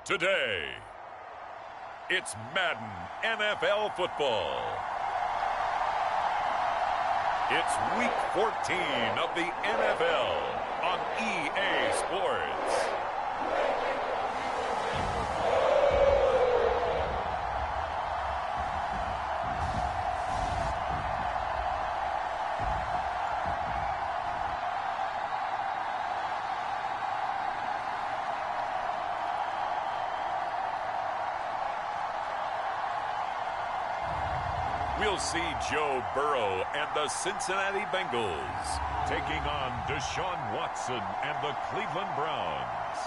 Today, it's Madden NFL football. It's week 14 of the NFL on EA Sports. We'll see Joe Burrow and the Cincinnati Bengals taking on Deshaun Watson and the Cleveland Browns.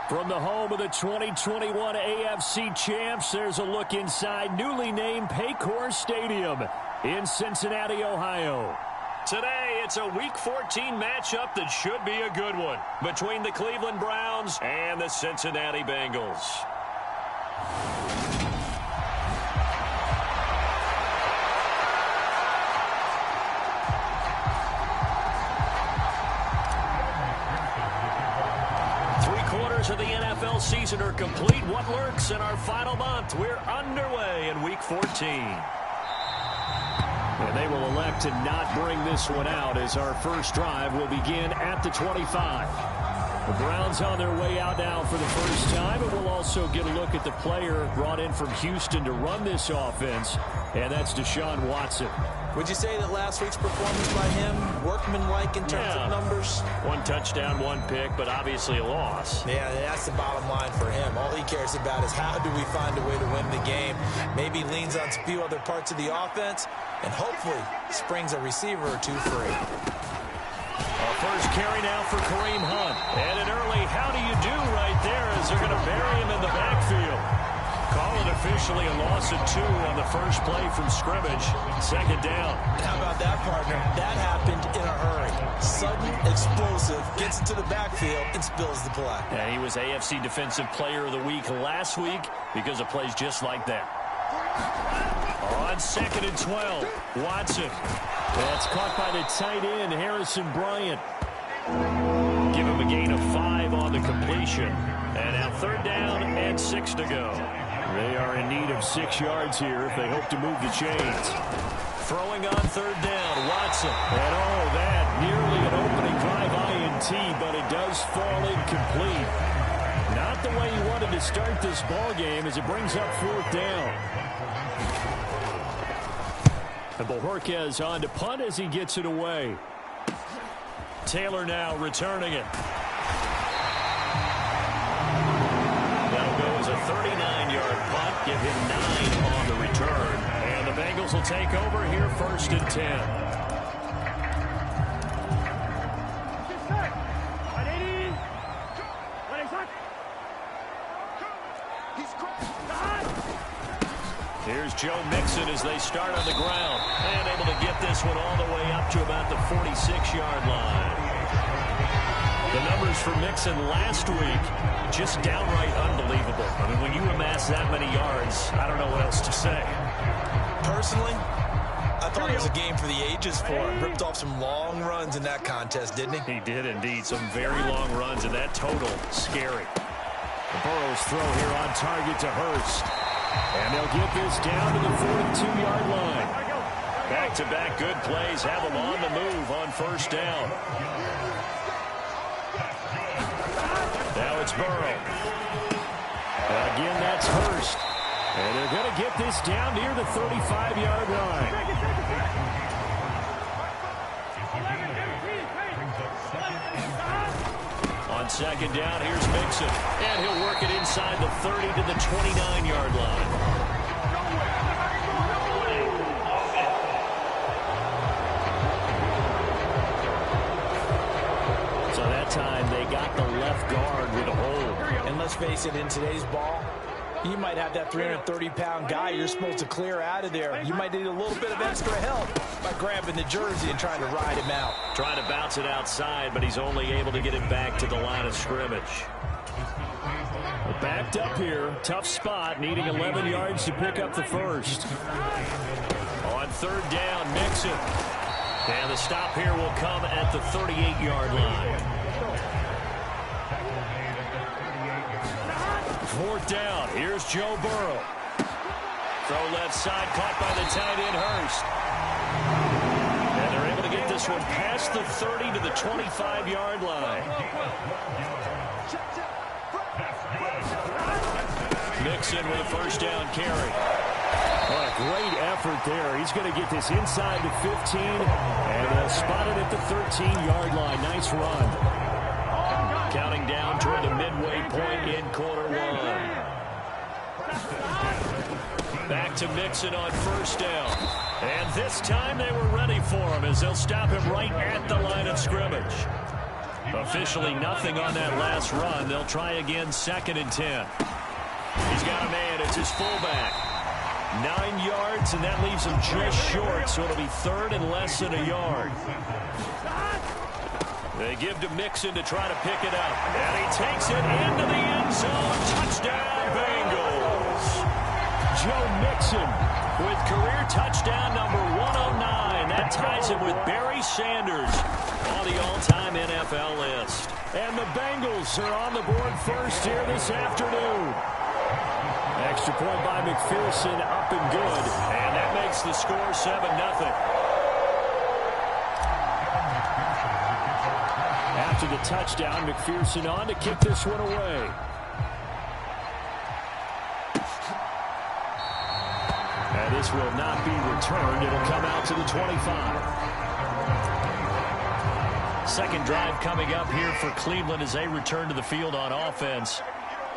From the home of the 2021 AFC Champs, there's a look inside newly named Paycor Stadium in Cincinnati, Ohio. Today, it's a Week 14 matchup that should be a good one between the Cleveland Browns and the Cincinnati Bengals. Of the NFL season are complete. What lurks in our final month? We're underway in Week 14. And they will elect to not bring this one out as our first drive will begin at the 25. The Browns on their way out now for the first time, and we'll also get a look at the player brought in from Houston to run this offense, and that's Deshaun Watson. Would you say that last week's performance by him, workmanlike in terms of numbers? One touchdown, one pick, but obviously a loss. Yeah, that's the bottom line for him. All he cares about is how do we find a way to win the game. Maybe leans on a few other parts of the offense, and hopefully springs a receiver or two free. Our first carry now for Kareem Hunt. And an early how do you do right there as they're going to bury him in the backfield. Call it officially a loss of 2 on the first play from scrimmage. Second down. How about that, partner? That happened in a hurry. Sudden, explosive, gets into the backfield and spills the play. And he was AFC Defensive Player of the Week last week because of plays just like that. On 2nd and 12, Watson. That's caught by the tight end, Harrison Bryant. Give him a gain of 5 on the completion. And now 3rd down and 6 to go. They are in need of 6 yards here if they hope to move the chains. Throwing on 3rd down, Watson. And that nearly an opening drive INT, but it does fall incomplete. Not the way he wanted to start this ball game as it brings up 4th down. And Bojorquez on to punt as he gets it away. Taylor now returning it. That'll go as a 39-yard punt. Give him 9 on the return. And the Bengals will take over here 1st and 10. Here's Joe Mixon as they start on the ground. And able to get this one all the way up to about the 46-yard line. The numbers for Mixon last week, just downright unbelievable. I mean, when you amass that many yards, I don't know what else to say. Personally, I thought it was a game for the ages for him. Ripped off some long runs in that contest, didn't he? He did indeed. Some very long runs, and that total, scary. The Burrow's throw here on target to Hurst. And they'll get this down to the 42-yard line. Back-to-back good plays have them on the move on 1st down. Now it's Burrow. Again, that's Hurst. And they're going to get this down near the 35-yard line. On 2nd down, here's Mixon. And he'll work it inside the 30 to the 29-yard line. So that time they got the left guard with a hold. And let's face it, in today's ball, you might have that 330-pound guy you're supposed to clear out of there. You might need a little bit of extra help by grabbing the jersey and trying to ride him out. Trying to bounce it outside, but he's only able to get it back to the line of scrimmage. Backed up here, tough spot, needing 11 yards to pick up the first. On 3rd down, Mixon. And the stop here will come at the 38-yard line. 4th down. Here's Joe Burrow. Throw left side, caught by the tight end, Hurst. And they're able to get this one past the 30 to the 25-yard line. Mixon with a 1st down carry. What a great effort there. He's going to get this inside the 15 and spot it at the 13-yard line. Nice run. Counting down toward the midway point in quarter 1. Back to Mixon on 1st down. And this time they were ready for him as they'll stop him right at the line of scrimmage. Officially nothing on that last run. They'll try again 2nd and 10. He's got a man. It's his fullback. 9 yards, and that leaves him just short, so it'll be 3rd and less than a yard. They give to Mixon to try to pick it up. And he takes it into the end zone. Touchdown, Bengals. Joe Mixon with career touchdown number 109. That ties him with Barry Sanders on the all-time NFL list. And the Bengals are on the board first here this afternoon. Extra point by McPherson, up and good. And that makes the score 7-0. After the touchdown, McPherson on to kick this one away. And this will not be returned. It'll come out to the 25. Second drive coming up here for Cleveland as they return to the field on offense.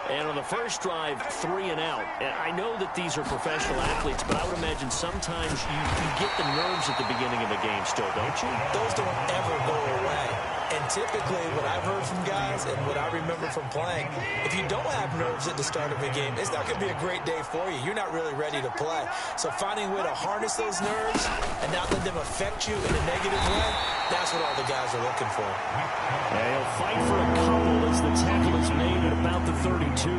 And on the first drive, 3 and out. And I know that these are professional athletes, but I would imagine sometimes you get the nerves at the beginning of a game still, don't you? Those don't ever go away. And typically, what I've heard from guys and what I remember from playing, if you don't have nerves at the start of a game, it's not going to be a great day for you. You're not really ready to play. So finding a way to harness those nerves and not let them affect you in a negative way, that's what all the guys are looking for. And he'll fight for a couple as the tackle is made at about the 32.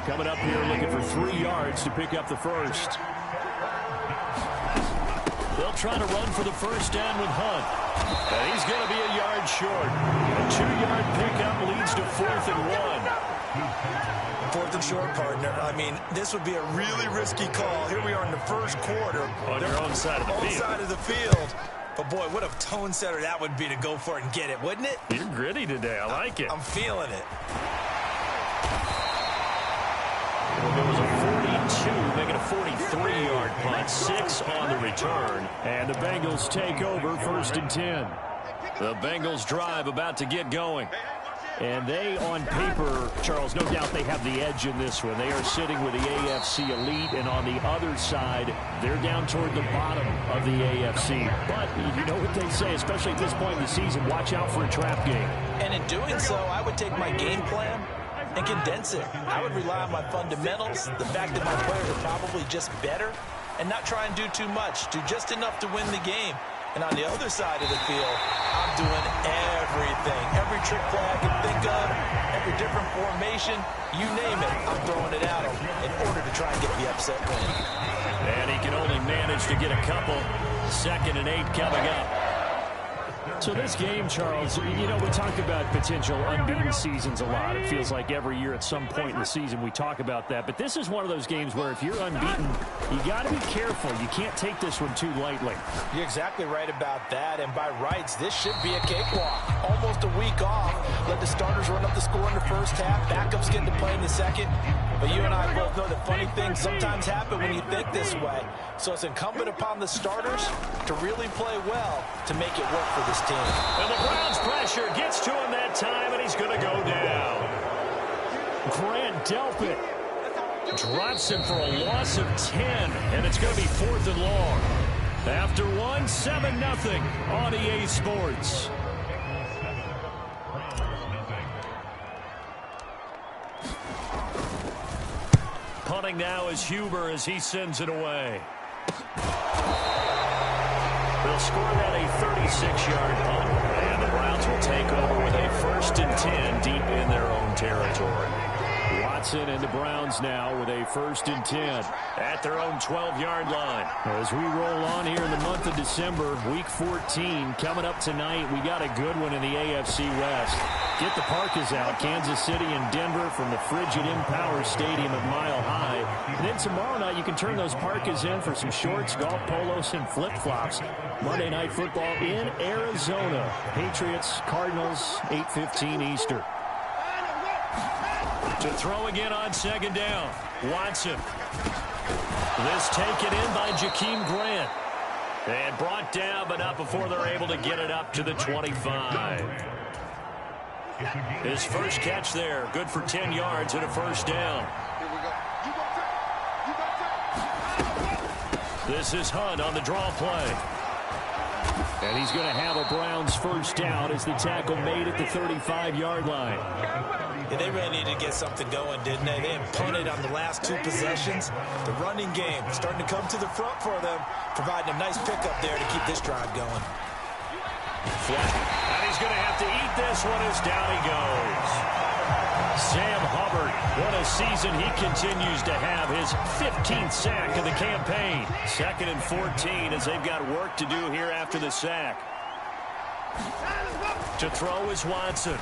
Coming up here looking for 3 yards to pick up the first. They'll try to run for the 1st down with Hunt. And he's going to be a yard short. A 2-yard pickup leads to 4th and 1. 4th and short, partner. I mean, this would be a really risky call. Here we are in the first quarter. On your own side of the field. Side of the field. But, boy, what a tone setter that would be to go for it and get it, wouldn't it? You're gritty today. I like it. I'm feeling it. Well, there was a 42, making a 43-yard punt, 6 on the return. And the Bengals take over 1st and 10. The Bengals drive about to get going. And they, on paper, Charles, no doubt they have the edge in this one. They are sitting with the AFC elite, and on the other side, they're down toward the bottom of the AFC. But you know what they say, especially at this point in the season, watch out for a trap game. And in doing so, I would take my game plan and condense it. I would rely on my fundamentals, the fact that my players are probably just better, and not try and do too much, do just enough to win the game. And on the other side of the field, I'm doing everything. Every trick play I can think of, every different formation, you name it, I'm throwing it at him in order to try and get the upset win. And he can only manage to get a couple. 2nd and 8 coming up. So this game, Charles, you know, we talk about potential unbeaten seasons a lot. It feels like every year at some point in the season we talk about that. But this is one of those games where if you're unbeaten, you got to be careful. You can't take this one too lightly. You're exactly right about that. And by rights, this should be a cakewalk. Almost a week off. Let the starters run up the score in the first half. Backups get to play in the second. But you and I both know that funny things sometimes happen when you think this way. So it's incumbent upon the starters to really play well to make it work for this team. And the Browns' pressure gets to him that time, and he's going to go down. Grant Delpit drops him for a loss of 10, and it's going to be 4th and long. After 7-0 on EA Sports. Punting now is Huber as he sends it away. They'll score that a 36-yard punt, and the Browns will take over with a 1st and 10 deep in their own territory. Watson and the Browns now with a 1st and 10 at their own 12-yard line. As we roll on here in the month of December, week 14 coming up tonight. We got a good one in the AFC West. Get the parkas out, Kansas City and Denver from the frigid Empower Stadium at Mile High. And then tomorrow night you can turn those parkas in for some shorts, golf polos, and flip-flops. Monday Night Football in Arizona. Patriots, Cardinals, 8:15 Eastern. To throw again on 2nd down. Watson. This taken in by Jakeem Grant. And brought down, but not before they're able to get it up to the 25. His first catch there, good for 10 yards and a 1st down. This is Hunt on the draw play. And he's going to have a Browns 1st down as the tackle made at the 35-yard line. Yeah, they really needed to get something going, didn't they? They had punted on the last 2 possessions. The running game starting to come to the front for them, providing a nice pickup there to keep this drive going. Flat. And he's going to have to eat this one as down he goes. Sam Hubbard, what a season he continues to have. His 15th sack of the campaign. 2nd and 14 as they've got work to do here after the sack. To throw is Watson.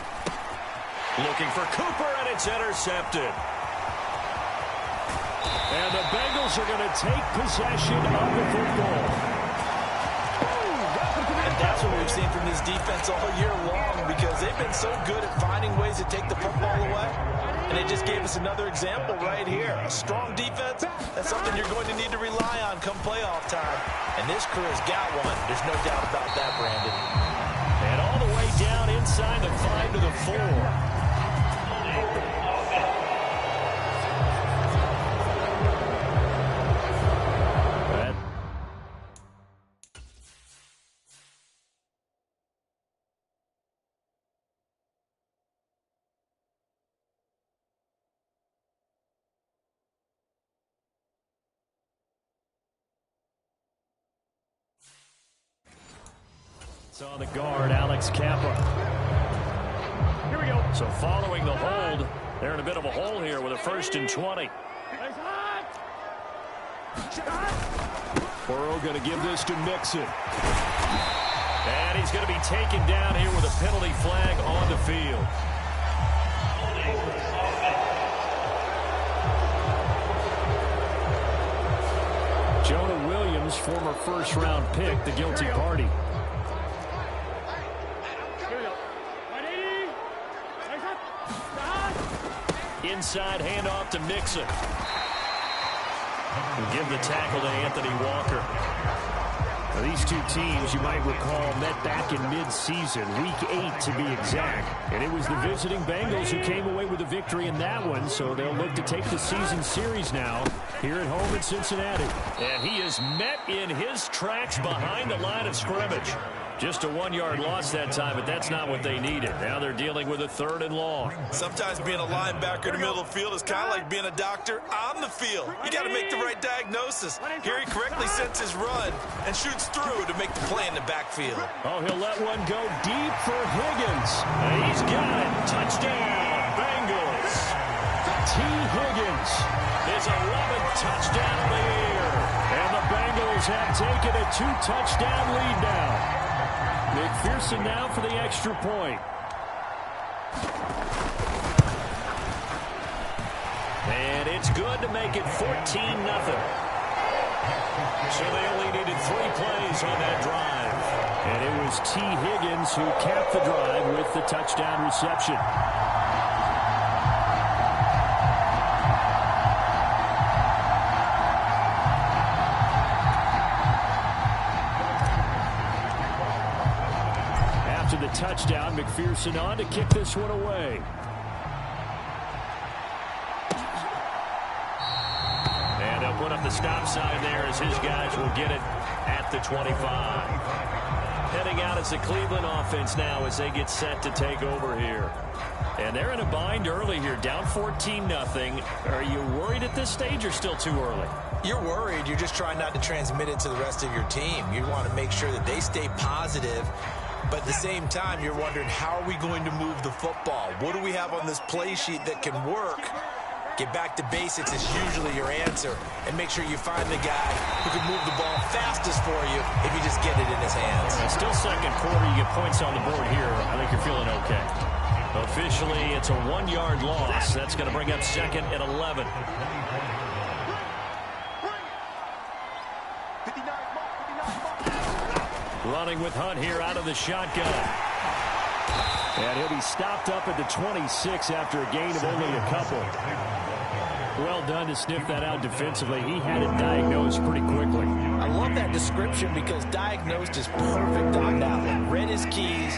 Looking for Cooper, and it's intercepted. And the Bengals are going to take possession of the football. And that's what we've seen from this defense all year long, because they've been so good at finding ways to take the football away. And they just gave us another example right here. A strong defense, that's something you're going to need to rely on come playoff time. And this crew has got one. There's no doubt about that, Brandon. And all the way down inside the 5 to the 4. It's on the guard, Alex Kappa. Here we go. So following the hold, they're in a bit of a hole here with a 1st and 20. Burrow going to give this to Mixon. And he's going to be taken down here with a penalty flag on the field. Jonah Williams, former 1st-round pick, the guilty party. Inside handoff to Mixon. We'll give the tackle to Anthony Walker. Now, these two teams, you might recall, met back in mid-season, week 8 to be exact. And it was the visiting Bengals who came away with a victory in that one, so they'll look to take the season series now here at home in Cincinnati. And he is met in his tracks behind the line of scrimmage. Just a 1-yard loss that time, but that's not what they needed. Now they're dealing with a 3rd and long. Sometimes being a linebacker in the middle of the field is kind of like being a doctor on the field. You got to make the right diagnosis. Here he correctly sets his run and shoots through to make the play in the backfield. Oh, he'll let one go deep for Higgins. And he's got it. Touchdown, Bengals. T. Higgins, his 11th touchdown of the year. And the Bengals have taken a 2-touchdown lead now. McPherson now for the extra point. And it's good to make it 14-0. So they only needed 3 plays on that drive. And it was T. Higgins who capped the drive with the touchdown reception. The touchdown, McPherson on to kick this one away. And they'll put up the stop sign there as his guys will get it at the 25. Heading out as the Cleveland offense now as they get set to take over here. And they're in a bind early here, down 14-0. Are you worried at this stage or still too early? You're worried. You're just trying not to transmit it to the rest of your team. You want to make sure that they stay positive. But at the same time, you're wondering, how are we going to move the football? What do we have on this play sheet that can work Get back to basics is usually your answer. And make sure you find the guy who can move the ball fastest for you if you just get it in his hands. Still second quarter, you get points on the board here. I think you're feeling okay. Officially, it's a 1-yard loss. That's going to bring up second and 11. Running with Hunt here out of the shotgun. And he'll be stopped up at the 26 after a gain of only a couple. Well done to sniff that out defensively. He had it diagnosed pretty quickly. I love that description because diagnosed is perfect on that one. Read his keys,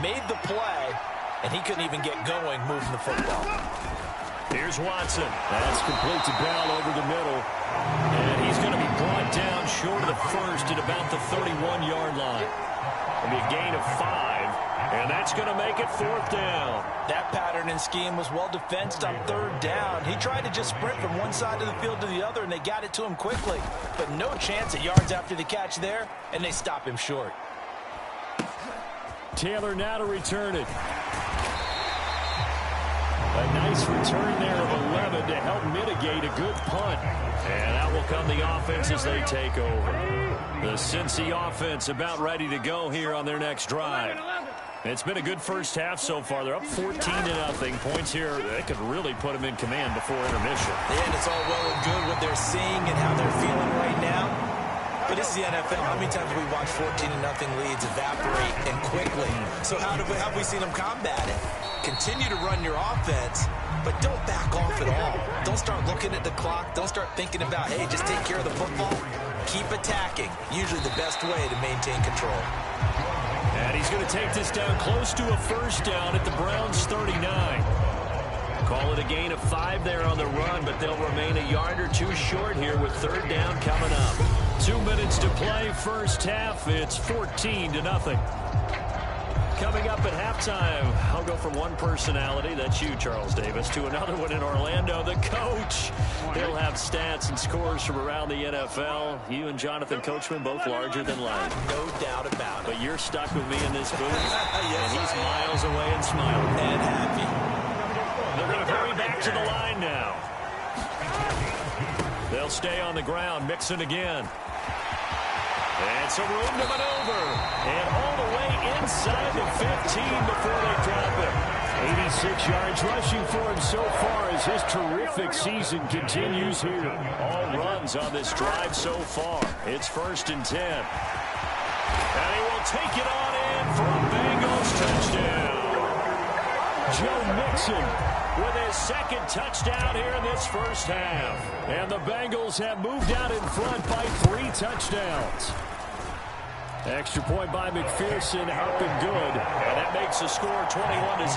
made the play, and he couldn't even get going moving the football. Here's Watson. That's complete to Bell over the middle. And he's going to be brought down short of the first at about the 31-yard line. It'll be a gain of 5, and that's going to make it 4th down. That pattern and scheme was well defensed on 3rd down. He tried to just sprint from one side of the field to the other, and they got it to him quickly. But no chance at yards after the catch there, and they stop him short. Taylor now to return it. A nice return there of 11 to help mitigate a good punt. And out will come the offense as they take over. The Cincy offense about ready to go here on their next drive. It's been a good first half so far. They're up 14-0. Points here, they could really put them in command before intermission. And it's all well and good what they're seeing and how they're feeling right now. But this is the NFL. How many times have we watched 14-0 leads evaporate and quickly? So how have we seen them combat it? Continue to run your offense, but don't back off at all. Don't start looking at the clock. Don't start thinking about, hey, just take care of the football. Keep attacking. Usually the best way to maintain control. And he's going to take this down close to a first down at the Browns' 39. Call it a gain of 5 there on the run, but they'll remain a yard or two short here with 3rd down coming up. 2 minutes to play, first half. It's 14-0. Coming up at halftime, I'll go from one personality, that's you, Charles Davis, to another one in Orlando, the coach. He'll have stats and scores from around the NFL. You and Jonathan Coachman, both larger than life. No doubt about it. But you're stuck with me in this booth, yes, and he's miles away and smiling. And happy. They're going to hurry back to the line now. They'll stay on the ground, Mixon again. And some room to maneuver. And all the way inside the 15 before they drop him. 86 yards rushing for him so far as his terrific season continues here. All runs on this drive so far. It's 1st and 10. And he will take it on in for a Bengals touchdown. Joe Mixon with his 2nd touchdown here in this first half. And the Bengals have moved out in front by 3 touchdowns. Extra point by McPherson, up and good. And that makes the score 21-0.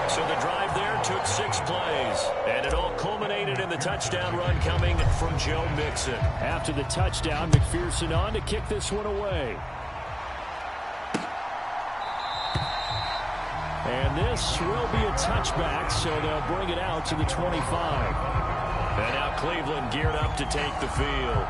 So the drive there took 6 plays. And it all culminated in the touchdown run coming from Joe Mixon. After the touchdown, McPherson on to kick this one away. And this will be a touchback, so they'll bring it out to the 25. And now Cleveland geared up to take the field.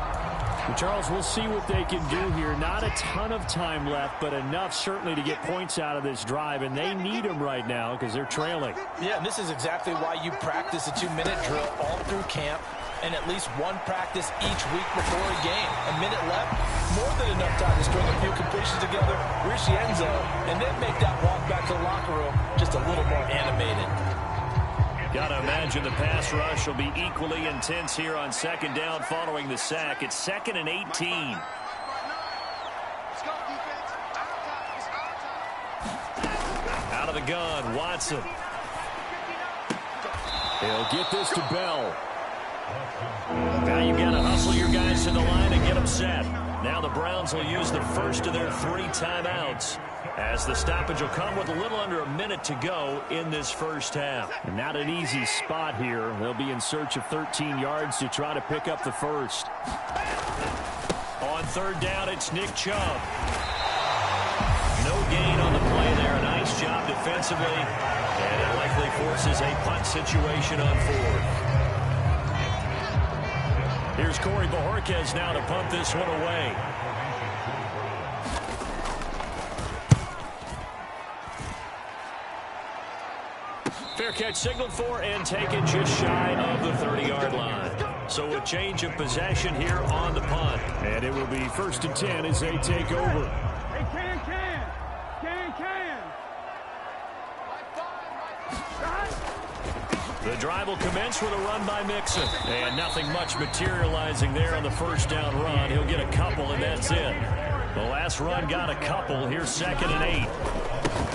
Well, Charles, we'll see what they can do here. Not a ton of time left, but enough certainly to get points out of this drive, and they need them right now because they're trailing. Yeah, and this is exactly why you practice a 2-minute drill all through camp and at least one practice each week before a game. A minute left, more than enough time to string a few completions together, reach the end zone, and then make that walk back to the locker room just a little more animated. Got to imagine the pass rush will be equally intense here on 2nd down following the sack. It's 2nd and 18. Out of the gun, Watson. He'll get this to Bell. Now you've got to hustle your guys to the line and get them set. Now the Browns will use the first of their 3 timeouts, as the stoppage will come with a little under a minute to go in this first half. And not an easy spot here. They'll be in search of 13 yards to try to pick up the first. On 3rd down, it's Nick Chubb. No gain on the play there. A nice job defensively. And it likely forces a punt situation on 4th. Here's Corey Bojorquez now to punt this one away. fair catch signaled for and taken just shy of the 30-yard line. So a change of possession here on the punt. And it will be 1st and 10 as they take over. Hey, can. The drive will commence with a run by Mixon. And nothing much materializing there on the first down run. He'll get a couple, and that's it. The last run got a couple. Here's 2nd and 8.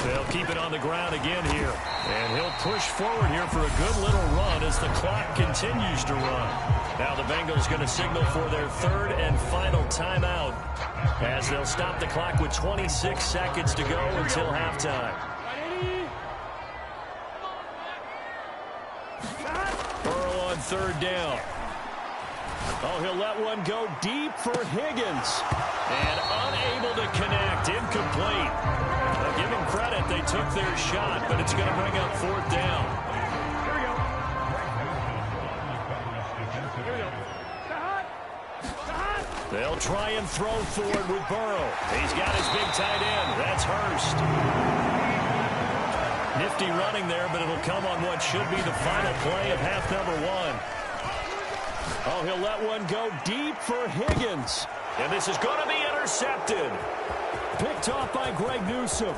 They'll keep it on the ground again here. And he'll push forward here for a good little run as the clock continues to run. Now the Bengals going to signal for their 3rd and final timeout as they'll stop the clock with 26 seconds to go until halftime. Burrow on 3rd down. Oh, he'll let one go deep for Higgins. And unable to connect. Incomplete. Well, give him credit. They took their shot, but it's going to bring up 4th down. They'll try and throw forward with Burrow. He's got his big tight end. That's Hurst. Nifty running there, but it'll come on what should be the final play of half number 1. Oh, he'll let one go deep for Higgins. And this is going to be intercepted. Picked off by Greg Newsome.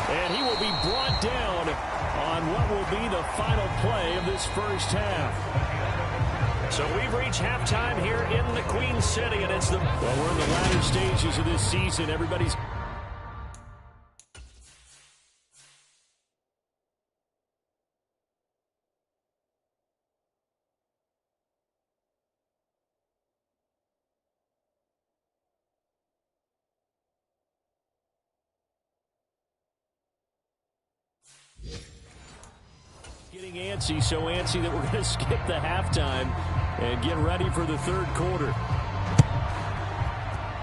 And he will be brought down on what will be the final play of this first half. So we've reached halftime here in the Queen City, and it's the... Well, we're in the latter stages of this season. Everybody's... getting antsy, so antsy that we're going to skip the halftime and get ready for the 3rd quarter.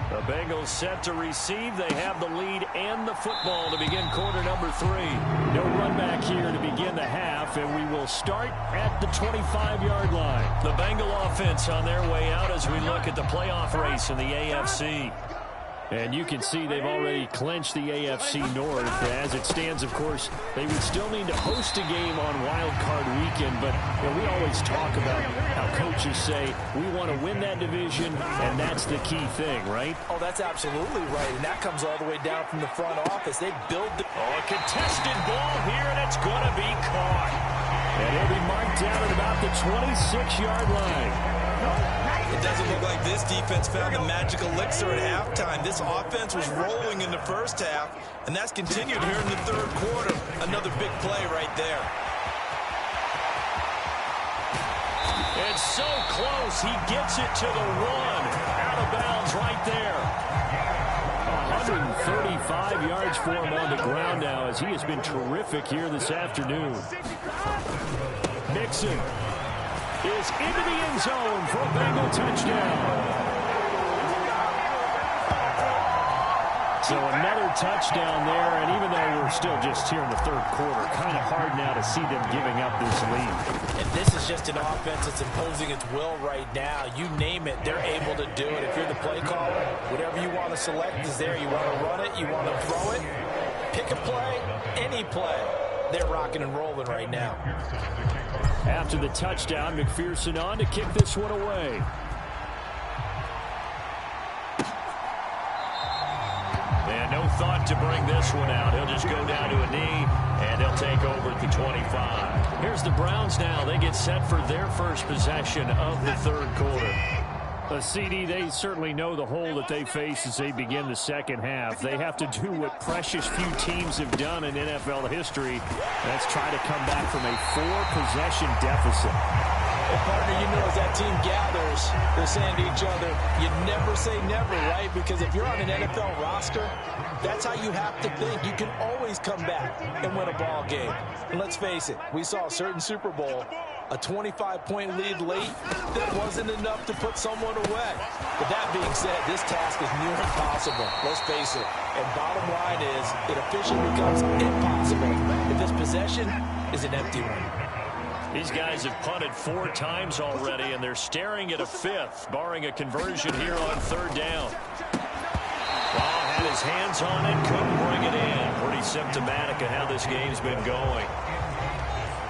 The Bengals set to receive. They have the lead and the football to begin quarter number 3. No run back here to begin the half, and we will start at the 25-yard line. The Bengal offense on their way out as we look at the playoff race in the AFC. And you can see they've already clinched the AFC North. As it stands, of course, they would still need to host a game on Wild Card Weekend. But you know, we always talk about how coaches say we want to win that division, and that's the key thing, right? Oh, that's absolutely right. And that comes all the way down from the front office. They build the... Oh, a contested ball here, and it's going to be caught. And he'll be marked down at about the 26-yard line. It doesn't look like this defense found the magic elixir at halftime. This offense was rolling in the first half, and that's continued here in the 3rd quarter. Another big play right there. It's so close. He gets it to the 1. Out of bounds right there. 135 yards for him on the ground now as he has been terrific here this afternoon. Mixon is into the end zone for a Bengal touchdown. So another touchdown there, and even though we're still just here in the 3rd quarter, kind of hard now to see them giving up this lead. And this is just an offense that's imposing its will right now. You name it, they're able to do it. If you're the play caller, whatever you want to select is there. You want to run it, you want to throw it, pick a play, any play. They're rocking and rolling right now. After the touchdown, McPherson on to kick this one away. And no thought to bring this one out. He'll just go down to a knee, and he'll take over at the 25. Here's the Browns now. They get set for their first possession of the 3rd quarter. CD, they certainly know the hole that they face as they begin the second half. They have to do what precious few teams have done in NFL history. That's try to come back from a 4-possession deficit. Well, partner, you know as that team gathers, they're saying to each other, you never say never, right? Because if you're on an NFL roster, that's how you have to think. You can always come back and win a ball game. And let's face it, we saw a certain Super Bowl, a 25-point lead late that wasn't enough to put someone away. But that being said, this task is near impossible. Let's face it. And bottom line is, it officially becomes impossible if this possession is an empty one. These guys have punted 4 times already, and they're staring at a 5th, barring a conversion here on 3rd down. Wow, had his his hands on it, couldn't bring it in. Pretty symptomatic of how this game's been going.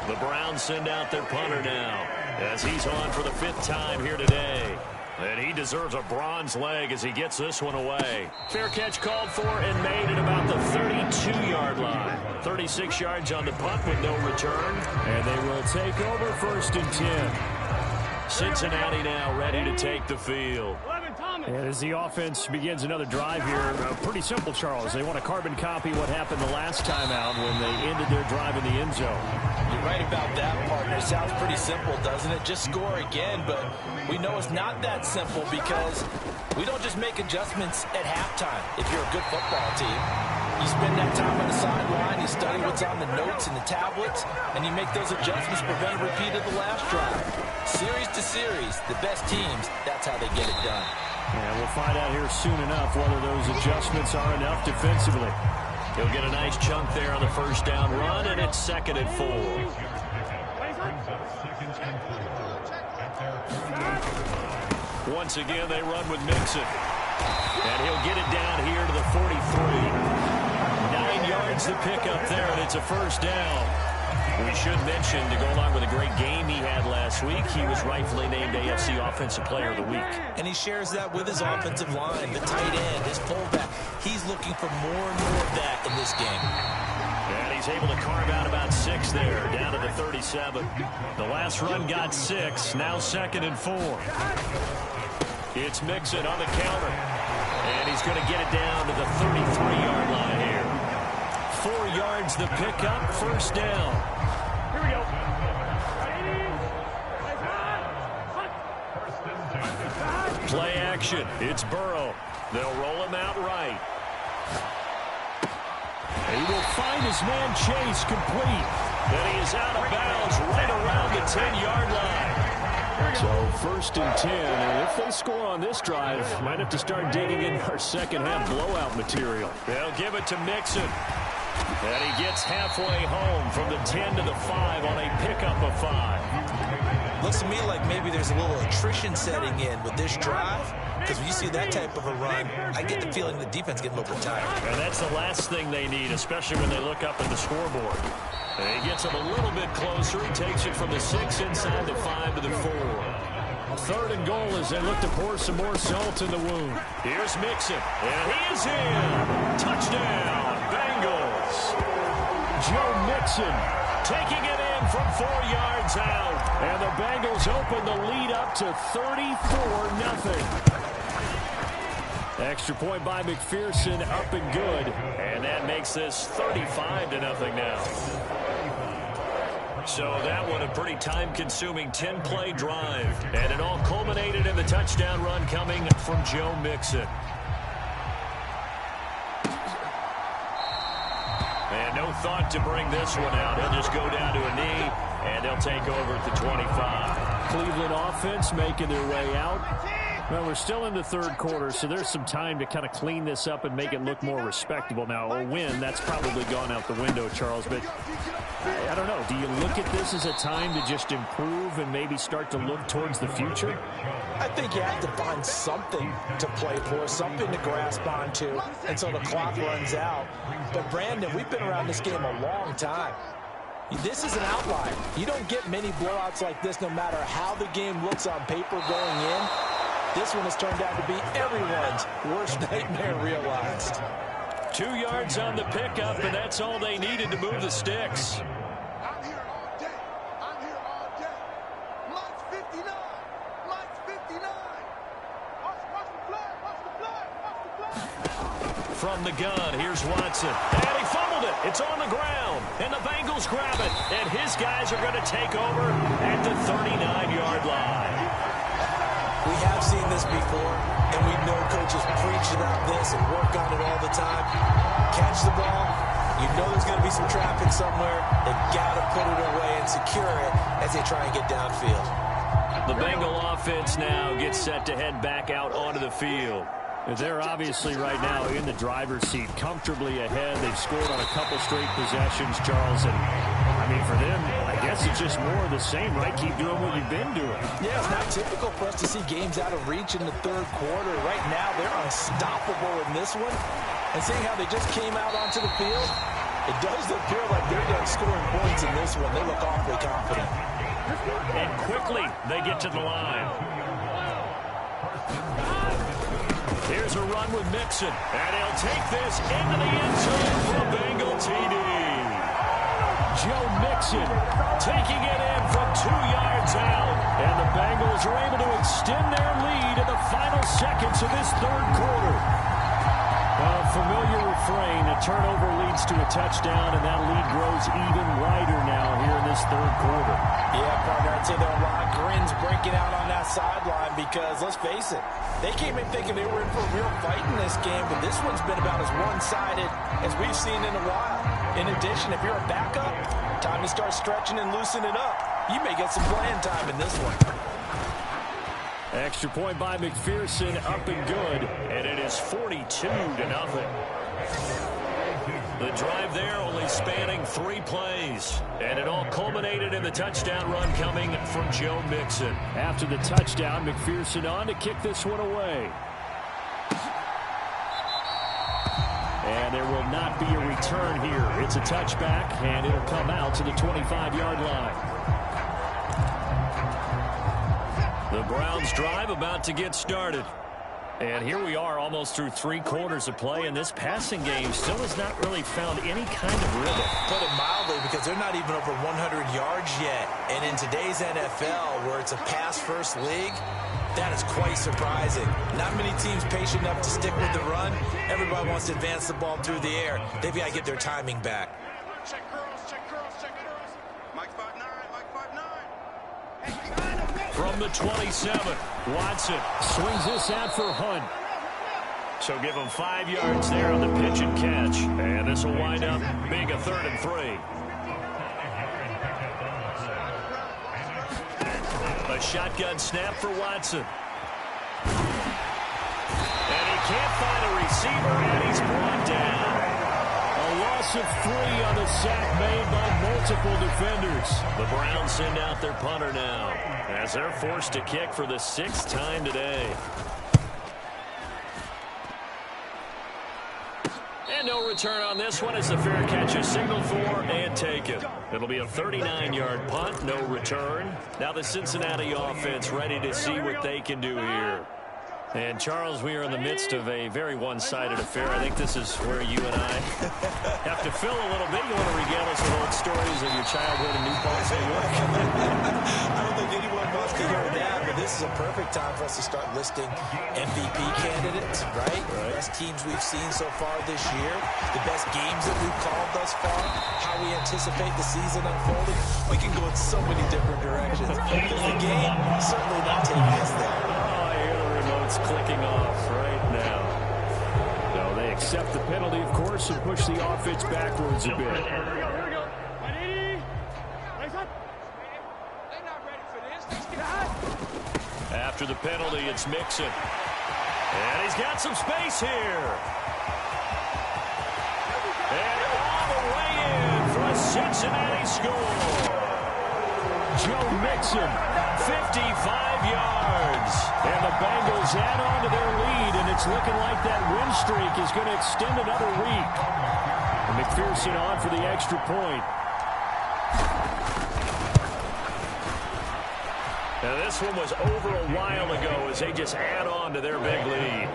The Browns send out their punter now as he's on for the 5th time here today. And he deserves a bronze leg as he gets this one away. Fair catch called for and made at about the 32-yard line. 36 yards on the punt with no return. And they will take over 1st and 10. Cincinnati now ready to take the field. And as the offense begins another drive here, pretty simple, Charles. They want to carbon copy what happened the last time out when they ended their drive in the end zone. You're right about that, partner. It sounds pretty simple, doesn't it? Just score again, but we know it's not that simple because we don't just make adjustments at halftime if you're a good football team. You spend that time on the sideline, you study what's on the notes and the tablets, and you make those adjustments to prevent a repeat of the last drive. Series to series, the best teams, that's how they get it done. And we'll find out here soon enough whether those adjustments are enough defensively. He'll get a nice chunk there on the 1st down run, and it's 2nd and 4. Once again, they run with Mixon. And he'll get it down here to the 43. 9 yards to pick up there, and it's a 1st down. We should mention, to go along with a great game he had last week, he was rightfully named AFC Offensive Player of the Week. And he shares that with his offensive line, the tight end, his fullback. He's looking for more and more of that in this game. And he's able to carve out about 6 there, down to the 37. The last run got 6, now 2nd and 4. It's Mixon on the counter. And he's going to get it down to the 33-yard line here. 4 yards the pickup, 1st down. Here we go. Play action. It's Burrow. They'll roll him out right. He will find his man Chase complete. Then he is out of bounds right around the 10-yard line. So 1st and 10, and if they score on this drive, might have to start digging in our second half blowout material. They'll give it to Mixon. And he gets halfway home from the 10 to the 5 on a pickup of 5. Looks to me like maybe there's a little attrition setting in with this drive, because when you see that type of a run, I get the feeling the defense getting a little bit tired. And that's the last thing they need, especially when they look up at the scoreboard. And he gets him a little bit closer. He takes it from the 6 inside the 5 to the 4. 3rd and goal as they look to pour some more salt in the wound. Here's Mixon, and he is in. Touchdown, Bengals. Joe Mixon taking it in from 4 yards out. And the Bengals open the lead up to 34-0. Extra point by McPherson, up and good. And that makes this 35-0 now. So that one a pretty time-consuming 10-play drive. And it all culminated in the touchdown run coming from Joe Mixon. And no thought to bring this one out. He'll just go down to a knee, and they'll take over at the 25. Cleveland offense making their way out. Well, we're still in the 3rd quarter, so there's some time to kind of clean this up and make it look more respectable. Now, a win, that's probably gone out the window, Charles, but I don't know. Do you look at this as a time to just improve and maybe start to look towards the future? I think you have to find something to play for, something to grasp onto until the clock runs out. But, Brandon, we've been around this game a long time. This is an outlier. You don't get many blowouts like this no matter how the game looks on paper going in. This one has turned out to be everyone's worst nightmare realized. 2 yards on the pickup, and that's all they needed to move the sticks. I'm here all day. I'm here all day. Mike's 59. Mike's 59. Watch the flag. Watch the flag. Watch the flag. From the gun, here's Watson. And he fumbled it. It's on the ground. And the Bengals grab it. And his guys are going to take over at the 39-yard line. We have seen this before, and we know coaches preach about this and work on it all the time. Catch the ball. You know there's going to be some traffic somewhere. They've got to put it away and secure it as they try and get downfield. The Bengal offense now gets set to head back out onto the field. They're obviously right now in the driver's seat, comfortably ahead. They've scored on a couple straight possessions, Charles. And, I mean, for them, I guess it's just more of the same, right? Keep doing what you've been doing. Yeah, it's not typical for us to see games out of reach in the 3rd quarter. Right now, they're unstoppable in this one. And seeing how they just came out onto the field, it does appear like they're done scoring points in this one. They look awfully confident. And quickly, they get to the line. Here's a run with Mixon. And he'll take this into the end zone for a Bengal TD. Joe Mixon taking it in from 2 yards out. And the Bengals are able to extend their lead in the final seconds of this third quarter. A familiar refrain, a turnover leads to a touchdown, and that lead grows even wider now here in this third quarter. Yeah, partner, I'd say there are a lot of grins breaking out on that sideline because, let's face it, they came in thinking they were in for a real fight in this game, but this one's been about as one-sided as we've seen in a while. In addition, if you're a backup, time to start stretching and loosening up. You may get some playing time in this one. Extra point by McPherson, up and good, and it is 42-0. The drive there only spanning 3 plays, and it all culminated in the touchdown run coming from Joe Mixon. After the touchdown, McPherson on to kick this one away. And there will not be a return here. It's a touchback, and it'll come out to the 25-yard line. The Browns drive about to get started. And here we are almost through 3 quarters of play, and this passing game still has not really found any kind of rhythm. Put it mildly, because they're not even over 100 yards yet. And in today's NFL, where it's a pass-first league, that is quite surprising. Not many teams patient enough to stick with the run. Everybody wants to advance the ball through the air. They've got to get their timing back. Check curls, check curls, check curls. Mike 5'9", Mike 5'9". From the 27, Watson Swings this out for Hunt. So give him 5 yards there on the pitch and catch. And this will wind up being a 3rd and 3. A shotgun snap for Watson. And he can't find a receiver, and he's brought down. A loss of 3 on the sack made by multiple defenders. The Browns send out their punter now, as they're forced to kick for the 6th time today. And no return on this one as the fair catch is signaled for and taken. It'll be a 39-yard punt, no return. Now the Cincinnati offense ready to see what they can do here. And, Charles, we are in the midst of a very one-sided affair. I think this is where you and I have to fill a little bit. You want to regale us with old stories of your childhood in New Paltz, New York? I don't think anyone wants to hear that, but this is a perfect time for us to start listing MVP candidates, right? The best teams we've seen so far this year, the best games that we've called thus far, how we anticipate the season unfolding. We can go in so many different directions. Because the game certainly not taking us there. It's clicking off right now. No, they accept the penalty, of course, and push the offense backwards a bit. After the penalty, it's Mixon. And he's got some space here. And all the way in for a Cincinnati score. Joe Mixon, 55 yards. and the Bengals add on to their lead, and it's looking like that win streak is going to extend another week. And McPherson on for the extra point. Now this one was over a while ago as they just add on to their big lead.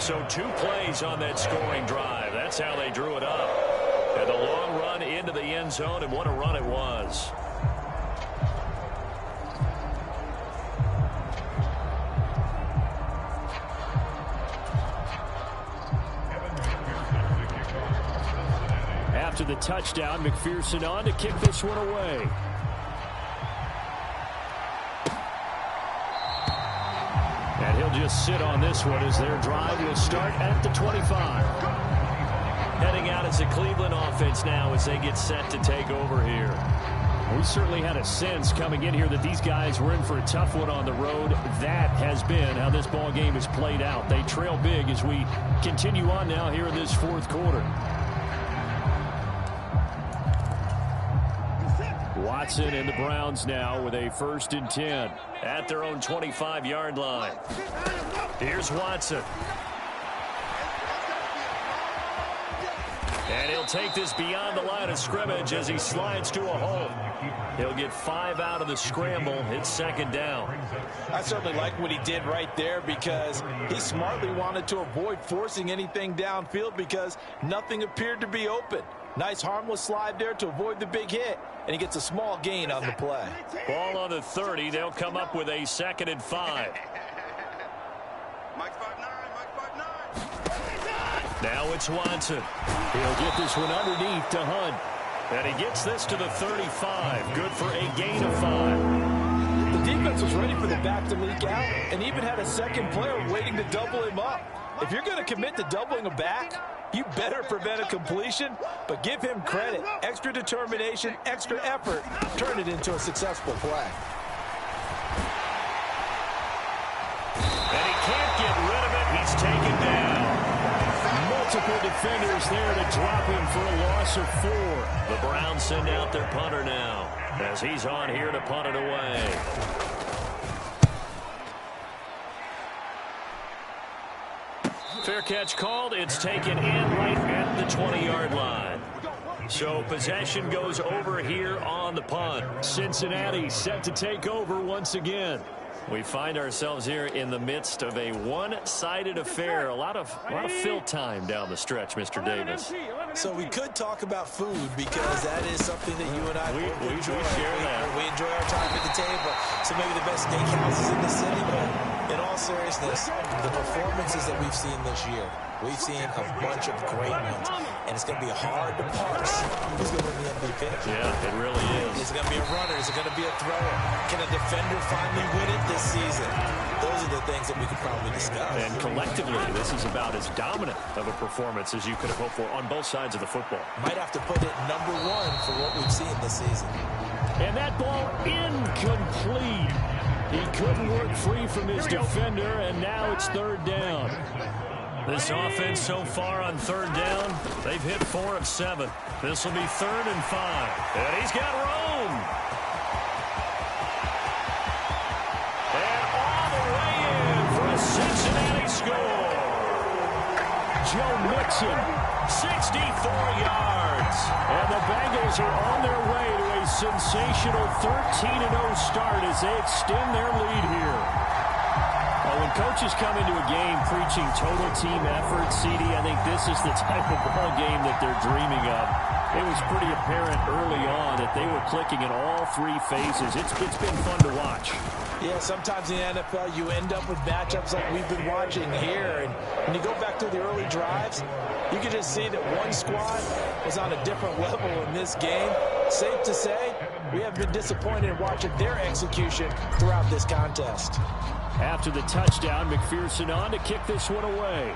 So 2 plays on that scoring drive. That's how they drew it up. And the long run into the end zone, and what a run it was. After the touchdown, McPherson on to kick this one away. And he'll just sit on this one as their drive will start at the 25. Heading out as a Cleveland offense now as they get set to take over here. We certainly had a sense coming in here that these guys were in for a tough one on the road. That has been how this ball game has played out. They trail big as we continue on now here in this fourth quarter. Watson and the Browns now with a 1st and 10. At their own 25-yard line. Here's Watson. And he'll take this beyond the line of scrimmage as he slides to a hole. He'll get 5 out of the scramble. It's second down. I certainly like what he did right there because he smartly wanted to avoid forcing anything downfield because nothing appeared to be open. Nice harmless slide there to avoid the big hit, and he gets a small gain on the play. Ball on the 30. They'll come up with a 2nd and 5. Now it's Watson. He'll get this one underneath to Hunt. And he gets this to the 35. Good for a gain of 5. The defense was ready for the back to leak out and even had a second player waiting to double him up. If you're going to commit to doubling a back, you better prevent a completion, but give him credit. Extra determination, extra effort, turn it into a successful play. And he can't get rid of it. He's taken down. Multiple defenders there to drop him for a loss of 4. The Browns send out their punter now as he's on here to punt it away. Fair catch called. It's taken in right at the 20-yard line. So possession goes over here on the punt. Cincinnati set to take over once again. We find ourselves here in the midst of a one-sided affair. A lot of fill time down the stretch, Mr. Davis. So we could talk about food because that is something that you and I enjoy. We enjoy our time at the table. So maybe the best steakhouses in the city, but in all seriousness, the performances that we've seen this year, we've seen a bunch of great ones, and it's going to be hard to parse who's going to win the MVP. Yeah, it really is. Is it going to be a runner? Is it going to be a thrower? Can a defender finally win it this season? Those are the things that we could probably discuss. And collectively, this is about as dominant of a performance as you could have hoped for on both sides of the football. Might have to put it #1 for what we've seen this season. And that ball incomplete. He couldn't work free from his defender, and now it's 3rd down. This offense so far on 3rd down, they've hit 4 of 7. This will be 3rd and 5. And he's got room. And all the way in for a Cincinnati score. Joe Mixon, 64 yards. and the Bengals are on their way to a sensational 13-0 start as they extend their lead here. When coaches come into a game preaching total team effort, CD, I think this is the type of ball game that they're dreaming of. It was pretty apparent early on that they were clicking in all 3 phases. It's been fun to watch. Yeah, sometimes in the NFL you end up with matchups like we've been watching here. And when you go back to the early drives, you can just see that one squad was on a different level in this game. Safe to say, we have been disappointed in watching their execution throughout this contest. After the touchdown, McPherson on to kick this one away.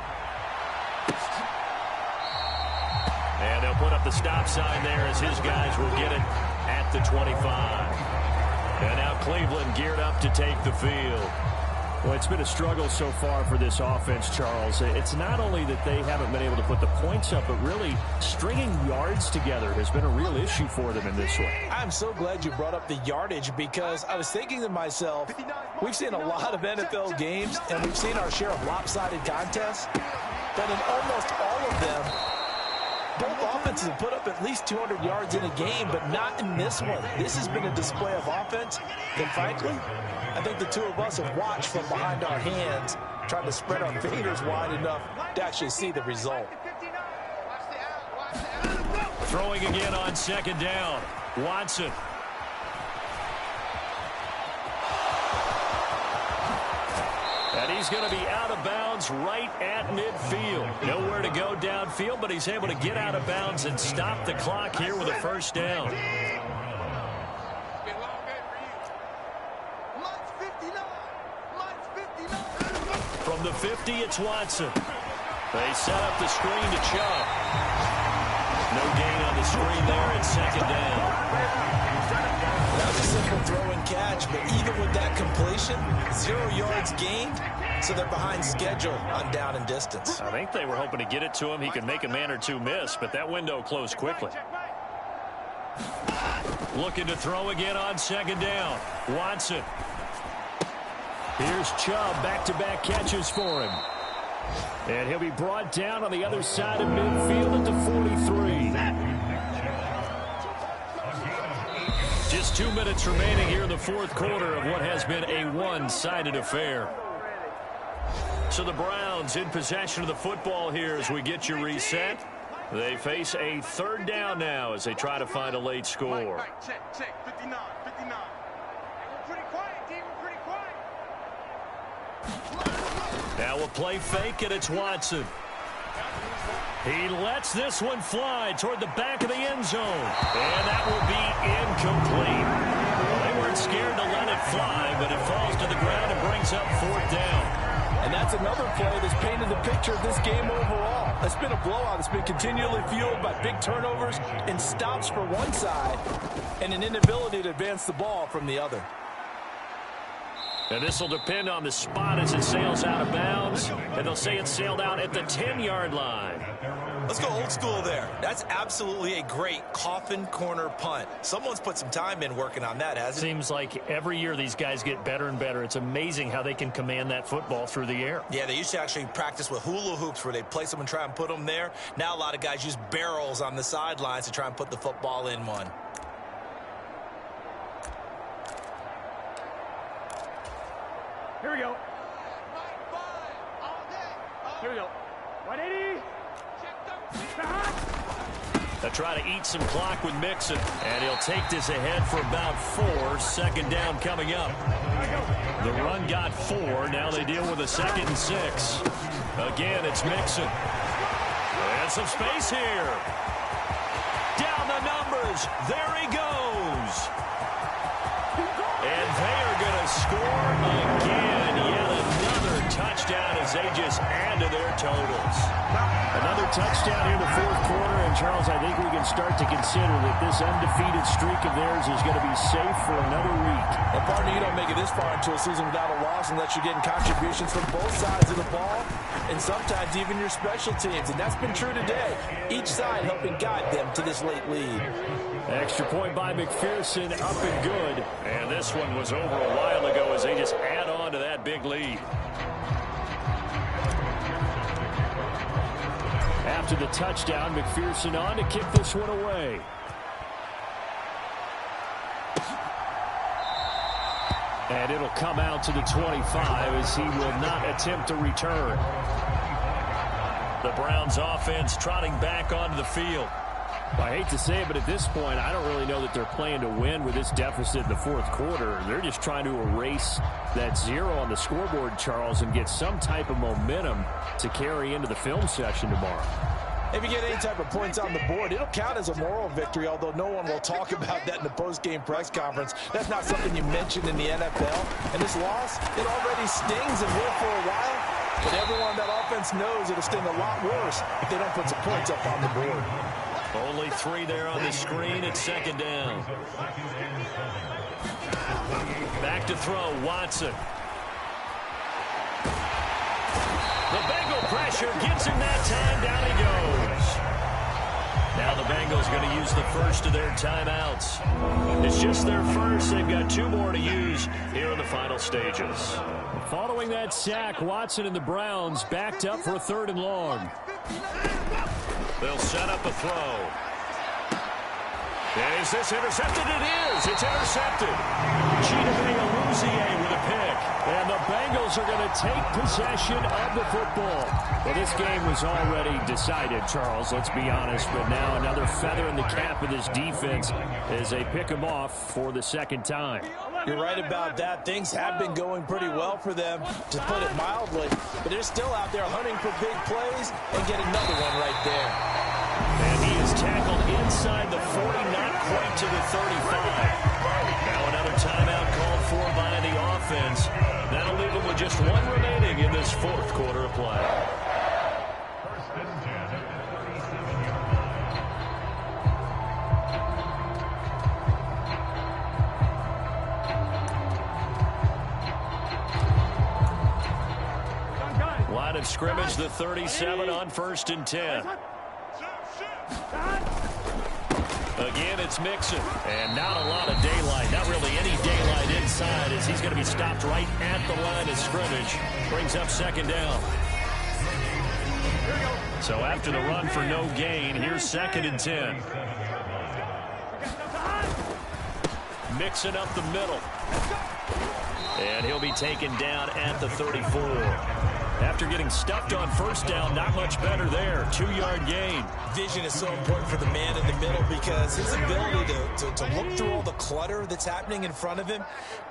And they'll put up the stop sign there as his guys will get it at the 25. And now Cleveland geared up to take the field. Well, it's been a struggle so far for this offense, Charles. It's not only that they haven't been able to put the points up, but really stringing yards together has been a real issue for them in this one. I'm so glad you brought up the yardage because I was thinking to myself, we've seen a lot of NFL games and we've seen our share of lopsided contests, but in almost all of them, both offenses have put up at least 200 yards in a game, but not in this one. This has been a display of offense that, frankly, I think the two of us have watched from behind our hands, trying to spread our fingers wide enough to actually see the result. Throwing again on 2nd down. Watson. And he's going to be out of bounds right at midfield. Nowhere to go downfield, but he's able to get out of bounds and stop the clock here with a 1st down. From the 50, it's Watson. They set up the screen to Chubb. No gain on the screen there. It's 2nd down. That was a simple throw and catch, but even with that completion, 0 yards gained, so they're behind schedule on down and distance. I think they were hoping to get it to him. He could make a man or two miss, but that window closed quickly. Looking to throw again on 2nd down. Watson. Here's Chubb, back-to-back catches for him. And he'll be brought down on the other side of midfield at the 43. Just 2 minutes remaining here in the fourth quarter of what has been a one-sided affair. So the Browns in possession of the football here as we get you reset. They face a third down now as they try to find a late score. Check, 59, 59. We're pretty quiet, D. We're pretty quiet. Now we'll play fake, and it's Watson. He lets this one fly toward the back of the end zone. And that will be incomplete. They weren't scared to let it fly, but it falls to the ground and brings up fourth down. And that's another play that's painted the picture of this game overall. It's been a blowout. It's been continually fueled by big turnovers and stops for one side and an inability to advance the ball from the other. And this will depend on the spot as it sails out of bounds. And they'll say it sailed out at the 10-yard line. Let's go old school there. That's absolutely a great coffin corner punt. Someone's put some time in working on that, hasn't it? Seems like every year these guys get better and better. It's amazing how they can command that football through the air. Yeah, they used to actually practice with hula hoops where they place them and try and put them there. Now a lot of guys use barrels on the sidelines to try and put the football in one. Here we go. Here we go. 180. They'll try to eat some clock with Mixon. And he'll take this ahead for about 4. Second down coming up. The run got 4. Now they deal with a 2nd and 6. Again, it's Mixon. And some space here. Down the numbers. There he goes. And they are going to score again. Yet another touchdown as they just add to their totals. Another touchdown here in the fourth quarter. And, Charles, I think we can start to consider that this undefeated streak of theirs is going to be safe for another week. And, partner, you don't make it this far into a season without a loss unless you're getting contributions from both sides of the ball and sometimes even your special teams. And that's been true today. Each side helping guide them to this late lead. Extra point by McPherson, up and good. And this one was over a while ago as they just add on to that big lead. After the touchdown, McPherson on to kick this one away. And it'll come out to the 25 as he will not attempt to return. The Browns offense trotting back onto the field. Well, I hate to say it, but at this point, I don't really know that they're playing to win with this deficit in the fourth quarter. They're just trying to erase that 0 on the scoreboard, Charles, and get some type of momentum to carry into the film session tomorrow. If you get any type of points on the board, it'll count as a moral victory, although no one will talk about that in the post-game press conference. That's not something you mentioned in the NFL. And this loss, it already stings and will for a while. But everyone on that offense knows it'll sting a lot worse if they don't put some points up on the board. Only 3 there on the screen at second down. Back to throw, Watson. The Bengal pressure gets him that time. Down he goes. Now the Bengals going to use the first of their timeouts. It's just their first. They've got 2 more to use here in the final stages. Following that sack, Watson and the Browns backed up for a 3rd and long. They'll set up a throw. And is this intercepted? It is. It's intercepted. Chidobe Awuzie with a pick. And the Bengals are going to take possession of the football. Well, this game was already decided, Charles, let's be honest. But now another feather in the cap of this defense as they pick them off for the 2nd time. You're right about that. Things have been going pretty well for them, to put it mildly. But they're still out there hunting for big plays and get another one right there. And he is tackled inside the 40, not quite to the 35. Now another timeout called for by the offense. That'll leave them with just 1 remaining in this fourth quarter of play. Line of scrimmage, the 37 on 1st and 10. Again, it's Mixon. And not a lot of daylight. Not really any daylight inside as he's going to be stopped right at the line of scrimmage. Brings up 2nd down. So after the run for no gain, here's 2nd and 10. Mixing up the middle. And he'll be taken down at the 34. After getting stuffed on 1st down, not much better there. 2-yard gain. Vision is so important for the man in the middle because his ability to look through all the clutter that's happening in front of him,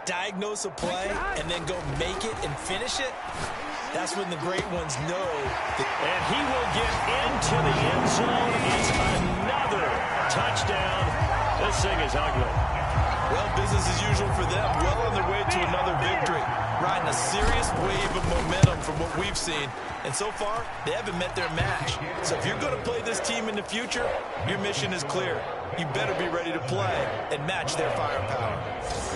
diagnose a play, and then go make it and finish it, that's when the great ones know. And he will get into the end zone. It's another touchdown. This thing is ugly. Well, business as usual for them. Well on their way to another victory. Riding a serious wave of momentum from what we've seen. And so far, they haven't met their match. So if you're going to play this team in the future, your mission is clear. You better be ready to play and match their firepower.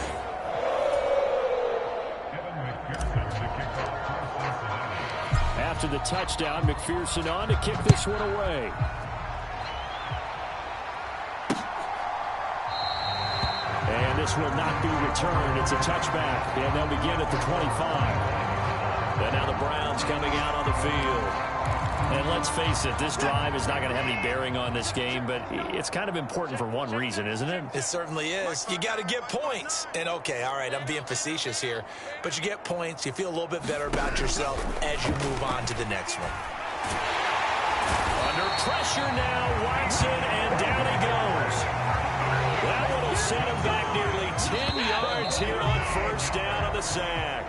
After the touchdown, McPherson on to kick this one away. And this will not be returned. It's a touchback, and they'll begin at the 25. And now the Browns coming out on the field. And let's face it, this drive is not going to have any bearing on this game, but it's kind of important for one reason, isn't it? It certainly is. You got to get points. And, okay, all right, I'm being facetious here. But you get points, you feel a little bit better about yourself as you move on to the next one. Under pressure now, Watson, and down he goes. That one will send him back nearly 10 yards here on 1st down on the sack.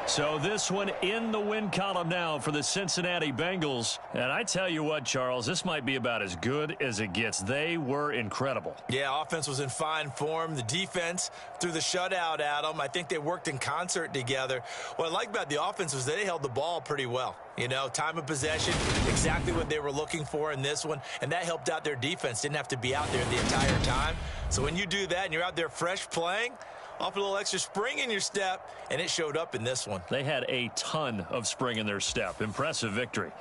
So this one in the win column now for the Cincinnati Bengals. And I tell you what, Charles, this might be about as good as it gets. They were incredible. Yeah, offense was in fine form. The defense threw the shutout at them. I think they worked in concert together. What I like about the offense was they held the ball pretty well. You know, time of possession, exactly what they were looking for in this one. And that helped out their defense. Didn't have to be out there the entire time. So when you do that and you're out there fresh playing, off a little extra spring in your step, and it showed up in this one. They had a ton of spring in their step. Impressive victory.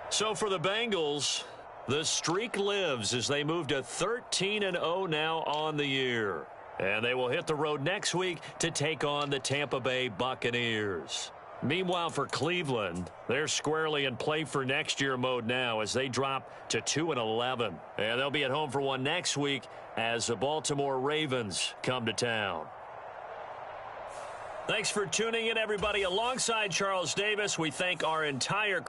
So for the Bengals, the streak lives as they move to 13-0 now on the year. And they will hit the road next week to take on the Tampa Bay Buccaneers. Meanwhile, for Cleveland, they're squarely in play for next year mode now as they drop to 2-11. And they'll be at home for one next week as the Baltimore Ravens come to town. Thanks for tuning in, everybody. Alongside Charles Davis, we thank our entire